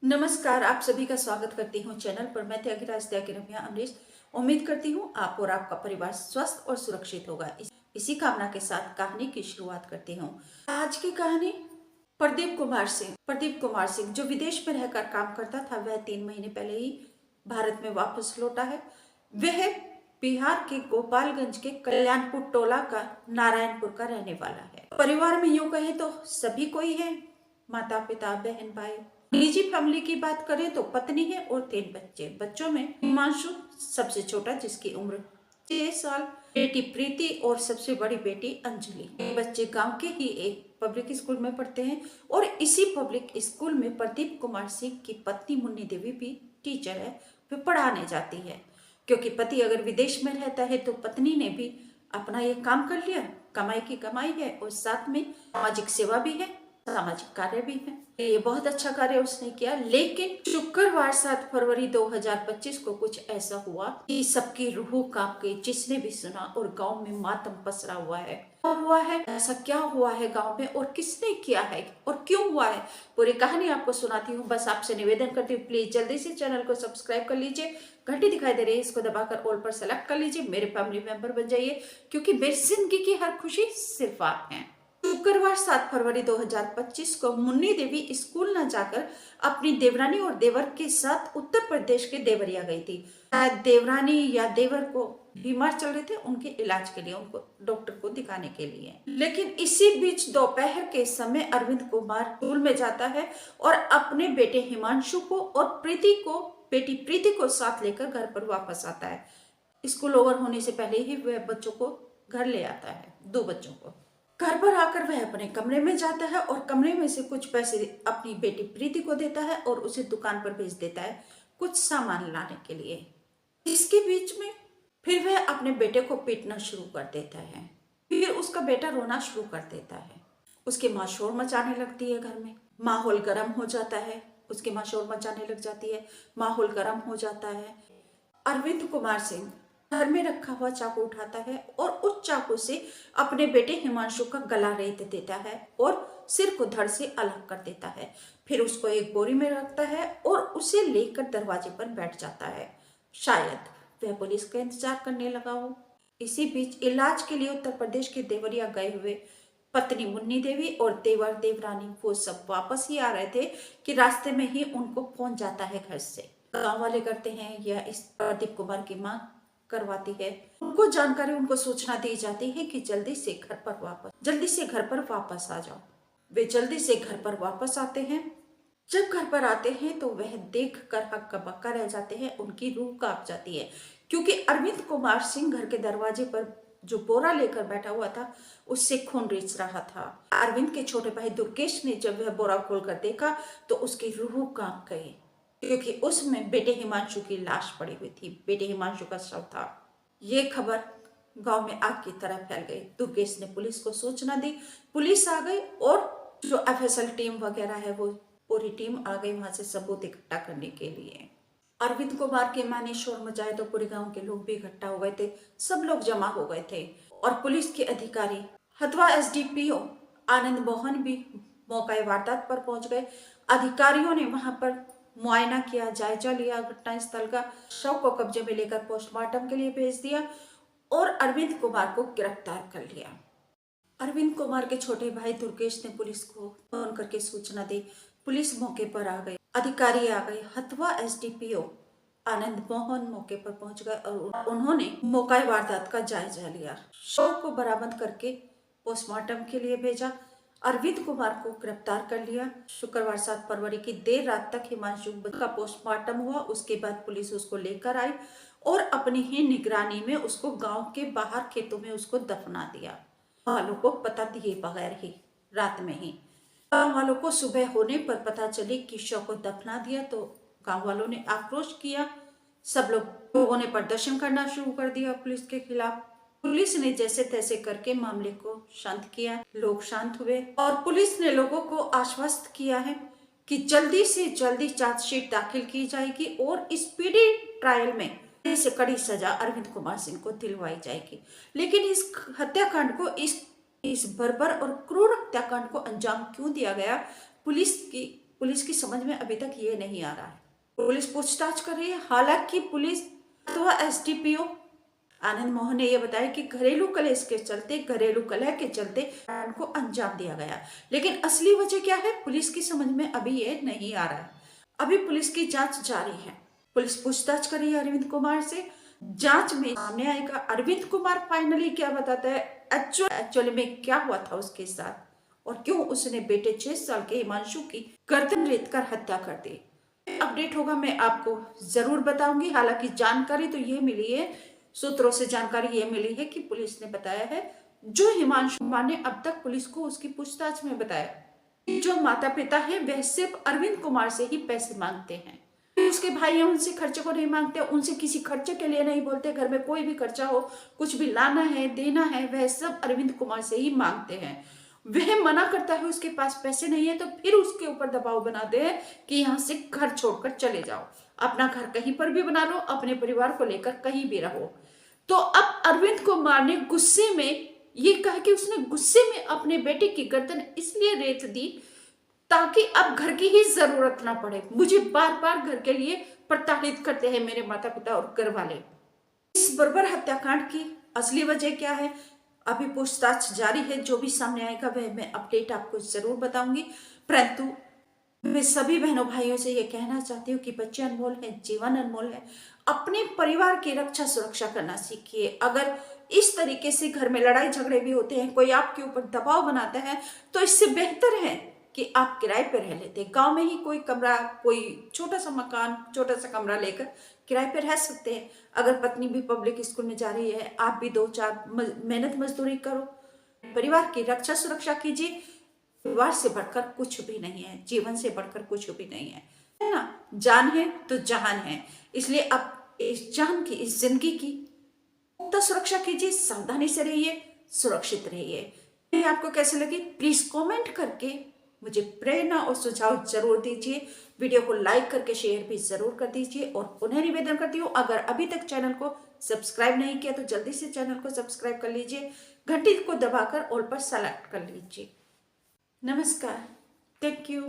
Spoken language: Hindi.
नमस्कार, आप सभी का स्वागत करती हूँ चैनल पर। मैं त्यागीराज त्यागी अमरीश। उम्मीद करती हूँ आप और आपका परिवार स्वस्थ और सुरक्षित होगा। इसी कामना के साथ कहानी की शुरुआत करती हूँ। आज की कहानी प्रदीप कुमार सिंह जो विदेश में रहकर काम करता था, वह 3 महीने पहले ही भारत में वापस लौटा है। वह बिहार के गोपालगंज के कल्याणपुर टोला का नारायणपुर का रहने वाला है। परिवार में यूं कहे तो सभी कोई है, माता पिता बहन भाई। निजी फैमिली की बात करें तो पत्नी है और 3 बच्चे। बच्चों में हिमांशु सबसे छोटा, जिसकी उम्र 6 साल, बेटी प्रीति और सबसे बड़ी बेटी अंजलि। बच्चे गांव के ही एक पब्लिक स्कूल में पढ़ते हैं और इसी पब्लिक स्कूल में प्रदीप कुमार सिंह की पत्नी मुन्नी देवी भी टीचर है। वे पढ़ाने जाती है, क्योंकि पति अगर विदेश में रहता है तो पत्नी ने भी अपना ये काम कर लिया। कमाई की कमाई है और साथ में सामाजिक सेवा भी है, सामाजिक कार्य भी है। ये बहुत अच्छा कार्य उसने किया। लेकिन शुक्रवार 7 फरवरी 2025 को कुछ ऐसा हुआ कि सबकी रूह कांप गई, जिसने भी सुना, और गांव में मातम पसरा हुआ है। क्या हुआ है, ऐसा क्या हुआ है गांव में, और किसने किया है और क्यों हुआ है, पूरी कहानी आपको सुनाती हूँ। बस आपसे निवेदन करती हूँ, प्लीज जल्दी से चैनल को सब्सक्राइब कर लीजिए। घंटी दिखाई दे रही है, इसको दबाकर ऑल पर सेलेक्ट कर लीजिए। मेरे फैमिली मेंबर बन जाइए, क्योंकि मेरी जिंदगी की हर खुशी सिर्फ आप हैं। शुक्रवार 7 फरवरी 2025 को मुन्नी देवी स्कूल न जाकर अपनी देवरानी और देवर के साथ उत्तर प्रदेश के देवरिया गई थी। शायद देवरानी या देवर को बीमार चल रहे थे, उनके इलाज के लिए, उनको डॉक्टर को दिखाने के लिए। लेकिन इसी बीच दोपहर के समय अरविंद कुमार स्कूल में जाता है और अपने बेटे हिमांशु को और बेटी प्रीति को साथ लेकर घर पर वापस आता है। स्कूल ओवर होने से पहले ही वह बच्चों को घर ले आता है, 2 बच्चों को। घर पर आकर वह अपने कमरे में जाता है और कमरे में से कुछ पैसे अपनी बेटी प्रीति को देता है और उसे दुकान पर भेज देता है कुछ सामान लाने के लिए। इसके बीच में फिर वह अपने बेटे को पीटना शुरू कर देता है। फिर उसका बेटा रोना शुरू कर देता है। उसकी माँ शोर मचाने लगती है। घर में माहौल गर्म हो जाता है। उसकी माँ शोर मचाने लग जाती है, माहौल गर्म हो जाता है। अरविंद कुमार सिंह घर में रखा हुआ चाकू उठाता है और उस चाकू से अपने बेटे हिमांशु का गला रेत देता है और सिर को धड़ से अलग कर देता है। फिर उसको एक बोरी में रखता है और उसे लेकर दरवाजे पर बैठ जाता है। शायद वह पुलिस का इंतजार करने लगा हो। इसी बीच इलाज के लिए उत्तर प्रदेश के देवरिया गए हुए पत्नी मुन्नी देवी और देवर देवरानी, वो सब वापस ही आ रहे थे कि रास्ते में ही उनको फोन जाता है घर से। गांव वाले करते हैं या इस प्रदीप कुमार की माँ करवाती है। उनको जानकारी, उनको सूचना दी जाती है कि जल्दी से घर पर वापस आ जाओ। वे जल्दी से घर पर वापस आते हैं। जब घर पर आते हैं तो वह देख कर हक्का बक्का रह जाते हैं। उनकी रूह कांप जाती है, क्योंकि अरविंद कुमार सिंह घर के दरवाजे पर जो बोरा लेकर बैठा हुआ था, उससे खून रिस रहा था। अरविंद के छोटे भाई दुर्गेश ने जब वह बोरा खोलकर देखा तो उसकी रूह कांप गई, क्योंकि उसमें बेटे हिमांशु की लाश पड़ी हुई थी। बेटे हिमांशु का शव था। ये खबर गांव में आग की तरह फैल गई। दुर्गेश ने पुलिस को सूचना दी। पुलिस आ गई और जो एफएसएल टीम वगैरह है, वो पूरी टीम आ गई वहां से सबूत इकट्ठा करने के लिए। अरविंद कुमार के मां ने शोर मचाए तो पूरे गांव के लोग भी इकट्ठा हो गए थे। सब लोग जमा हो गए थे और पुलिस के अधिकारी, हथवा एसडीपीओ आनंद मोहन भी मौका वारदात पर पहुंच गए। अधिकारियों ने वहां पर मुआयना किया, जायजा लिया घटनास्थल का। शव को कब्जे में लेकर पोस्टमार्टम के लिए भेज दिया और अरविंद कुमार को गिरफ्तार कर लिया। अरविंद कुमार के छोटे भाई दुर्गेश ने पुलिस को फोन करके सूचना दी। पुलिस मौके पर आ गई, अधिकारी आ गए। हथवा एसडीपीओ आनंद मोहन मौके पर पहुंच गए और उन्होंने मौका वारदात का जायजा लिया। शव को बरामद करके पोस्टमार्टम के लिए भेजा। अरविंद कुमार को गिरफ्तार कर लिया। शुक्रवार 7 फरवरी की देर रात तक हिमांशु का पोस्टमार्टम हुआ। उसके बाद पुलिस उसको लेकर आई और अपनी ही निगरानी में उसको गांव के बाहर खेतों में उसको दफना दिया, वालों को पता दिए बगैर ही, रात में ही। गांव वालों को सुबह होने पर पता चली कि शव को दफना दिया तो गांव वालों ने आक्रोश किया। सब लोगों ने प्रदर्शन करना शुरू कर दिया पुलिस के खिलाफ। पुलिस ने जैसे तैसे करके मामले को शांत किया। लोग शांत हुए और पुलिस ने लोगों को आश्वस्त किया है कि जल्दी से जल्दी चार्जशीट दाखिल की जाएगी और स्पीडी ट्रायल में कड़ी से कड़ी सजा अरविंद कुमार सिंह को दिलवाई जाएगी। लेकिन इस हत्याकांड को, इस बर्बर और क्रूर हत्याकांड को अंजाम क्यों दिया गया, पुलिस की पुलिस की समझ में अभी तक ये नहीं आ रहा है। पुलिस पूछताछ कर रही है। हालांकि पुलिस तो एसडीपीओ आनंद मोहन ने यह बताया कि घरेलू कलेश के चलते, घरेलू कलह के चलते उनको अंजाम दिया गया, लेकिन असली वजह क्या है पुलिस की समझ में अभी ये नहीं आ रहा है। अभी पुलिस की जांच जारी है। पुलिस पूछताछ कर रही है अरविंद कुमार से। जांच में सामने आएगा अरविंद कुमार फाइनली क्या बताता है, एक्चुअली में क्या हुआ था उसके साथ और क्यों उसने बेटे 6 साल के हिमांशु की गर्दन रेत कर हत्या कर दी। अपडेट होगा मैं आपको जरूर बताऊंगी। हालांकि जानकारी तो ये मिली है, सूत्रों से जानकारी ये मिली है कि पुलिस ने बताया है, जो हिमांशु कुमार ने अब तक पुलिस को उसकी पूछताछ में बताया, जो माता पिता है वह सिर्फ अरविंद कुमार से ही पैसे मांगते हैं। उसके भाई हैं उनसे खर्चे को नहीं मांगते, उनसे किसी खर्चे के लिए नहीं बोलते। घर में कोई भी खर्चा हो, कुछ भी लाना है देना है, वह सब अरविंद कुमार से ही मांगते हैं। वह मना करता है, उसके पास पैसे नहीं है, तो फिर उसके ऊपर दबाव बनाते हैं कि यहाँ से घर छोड़कर चले जाओ, अपना घर कहीं पर भी बना लो, अपने परिवार को लेकर कहीं भी रहो। तो अब अरविंद कुमार ने गुस्से में ये कहा कि उसने गुस्से में अपने बेटे की गर्दन इसलिए रेत दी ताकि अब घर की ही जरूरत ना पड़े। मुझे बार बार घर के लिए प्रताड़ित करते हैं मेरे माता पिता और घर वाले। इस बर्बर हत्याकांड की असली वजह क्या है, अभी पूछताछ जारी है। जो भी सामने आएगा वह मैं अपडेट आपको जरूर बताऊंगी। परंतु मैं सभी बहनों भाइयों से ये कहना चाहती हूँ कि बच्चे अनमोल है, जीवन अनमोल है। अपने परिवार की रक्षा सुरक्षा करना सीखिए। अगर इस तरीके से घर में लड़ाई झगड़े भी होते हैं, कोई आपके ऊपर दबाव बनाता है, तो इससे बेहतर है कि आप किराए पर रह लेते। गांव में ही कोई कमरा, कोई छोटा सा मकान, छोटा सा कमरा लेकर किराए पर रह सकते हैं। अगर पत्नी भी पब्लिक स्कूल में जा रही है, आप भी 2-4 मेहनत मजदूरी करो, परिवार की रक्षा सुरक्षा कीजिए। परिवार से बढ़कर कुछ भी नहीं है, जीवन से बढ़कर कुछ भी नहीं है ना। जान है तो जहान है, इसलिए अब इस जान की, इस जिंदगी की तो सुरक्षा कीजिए, सावधानी से रहिए, सुरक्षित रहिए। ये आपको कैसे लगी प्लीज कमेंट करके मुझे प्रेरणा और सुझाव जरूर दीजिए। वीडियो को लाइक करके शेयर भी जरूर कर दीजिए और पुनः निवेदन करती हूँ, अगर अभी तक चैनल को सब्सक्राइब नहीं किया तो जल्दी से चैनल को सब्सक्राइब कर लीजिए, घंटी को दबाकर ऑल पर सेलेक्ट कर लीजिए। नमस्कार, थैंक यू।